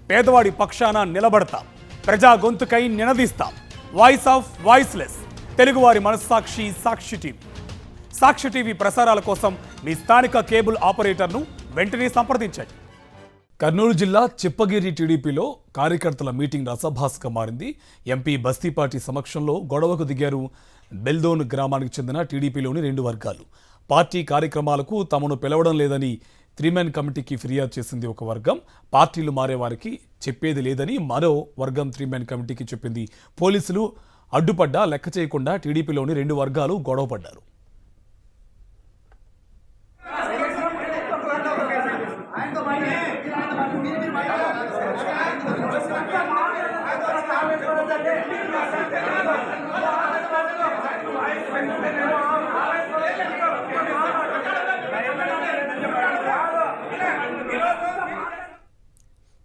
పేదవాడి పక్షాన నిలబడతాం, ప్రజా గొంతుకై నినదిస్తాం. వాయిస్ ఆఫ్ వాయిస్లెస్, తెలుగువారి మనస్సాక్షి సాక్షి టీవీ. సాక్షి టీవీ ప్రసారాల కోసం మీ స్థానిక కేబుల్ ఆపరేటర్ను వెంటనే సంప్రదించండి. కర్నూలు జిల్లా చిప్పగిరి టీడీపీలో కార్యకర్తల మీటింగ్ రసభాస్గా మారింది. ఎంపీ బస్తీపాటి సమక్షంలో గొడవకు దిగారు బెల్దోన్ గ్రామానికి చెందిన టీడీపీలోని 2 వర్గాలు. పార్టీ కార్యక్రమాలకు తమను పిలవడం లేదని 3-man కమిటీకి ఫిర్యాదు చేసింది ఒక వర్గం. పార్టీలు మారే వారికి చెప్పేది లేదని మరో వర్గం 3-man కమిటీకి చెప్పింది. పోలీసులు అడ్డుపడ్డా లెక్క చేయకుండా టీడీపీలోని 2 వర్గాలు గొడవపడ్డారు.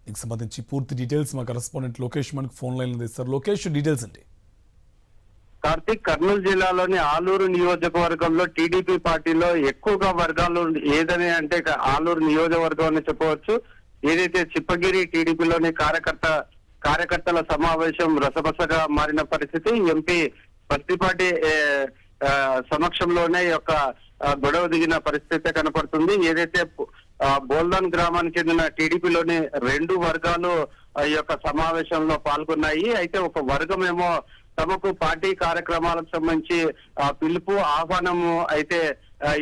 దీనికి సంబంధించి పూర్తి డీటెయిల్స్ మా కరెస్పాండెంట్ లోకేష్ మనకు ఫోన్ లైన్ ఇస్తారు. లోకేష్, డీటెయిల్స్ అండి. కార్తీక్, కర్నూలు జిల్లాలోని ఆలూరు నియోజకవర్గంలో టీడీపీ పార్టీలో ఎక్కువగా వర్గాలు ఏదని అంటే ఆలూరు నియోజకవర్గం అని చెప్పవచ్చు. ఏదైతే చిప్పగిరి టీడీపీలోని కార్యకర్తల సమావేశం రసబసగా మారిన పరిస్థితి. ఎంపీ బస్తీపాటి సమక్షంలోనే యొక్క గొడవ దిగిన పరిస్థితి కనపడుతుంది. ఏదైతే బోల్దాన్ గ్రామానికి చెందిన టీడీపీలోని 2 వర్గాలు ఈ యొక్క సమావేశంలో పాల్గొన్నాయి. అయితే ఒక వర్గం ఏమో తమకు పార్టీ కార్యక్రమాలకు సంబంధించి పిలుపు ఆహ్వానము అయితే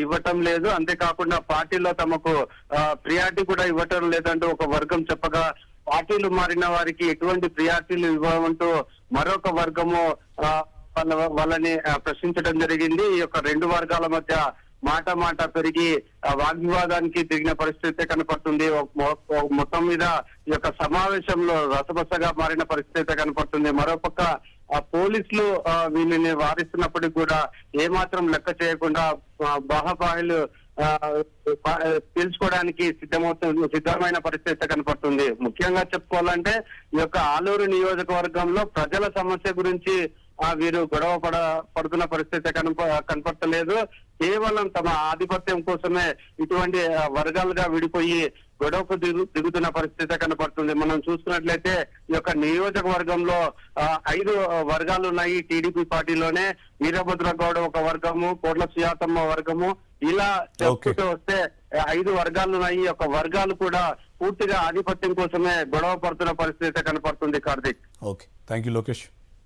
ఇవ్వటం లేదు, అంతేకాకుండా పార్టీలో తమకు ప్రియారిటీ కూడా ఇవ్వటం లేదంటూ ఒక వర్గం చెప్పగా, పార్టీలు మారిన వారికి ఎటువంటి ప్రియారిటీలు ఇవ్వమంటూ మరొక వర్గము వాళ్ళని ప్రశ్నించడం జరిగింది. ఈ యొక్క 2 వర్గాల మధ్య మాట పెరిగి వాగ్వివాదానికి దిగిన పరిస్థితి కనపడుతుంది. మొత్తం మీద ఈ యొక్క సమావేశంలో రసబసగా మారిన పరిస్థితి కనపడుతుంది. మరోపక్క పోలీసులు వీళ్ళని వారిస్తున్నప్పటికీ కూడా ఏమాత్రం లెక్క చేయకుండా బాహాబాహులు తెలుసుకోవడానికి సిద్ధమైన పరిస్థితి కనపడుతుంది. ముఖ్యంగా చెప్పుకోవాలంటే ఈ యొక్క ఆలూరు నియోజకవర్గంలో ప్రజల సమస్య గురించి వీరు గొడవ పడుతున్న పరిస్థితి కనపడతలేదు. కేవలం తమ ఆధిపత్యం కోసమే ఇటువంటి వర్గాలుగా విడిపోయి గొడవకు దిగుతున్న పరిస్థితి కనపడుతుంది. మనం చూసుకున్నట్లయితే ఈ యొక్క నియోజకవర్గంలో 5 వర్గాలు ఉన్నాయి. టీడీపీ పార్టీలోనే వీరభద్ర గౌడ ఒక వర్గము, కోట్ల సుజాతమ్మ వర్గము, ఇలా చెప్పుకుంటూ వస్తే 5 వర్గాలు ఉన్నాయి. ఈ యొక్క వర్గాలు కూడా పూర్తిగా ఆధిపత్యం కోసమే గొడవ పడుతున్న పరిస్థితి కనపడుతుంది. Karthik, okay, thank you Lokesh.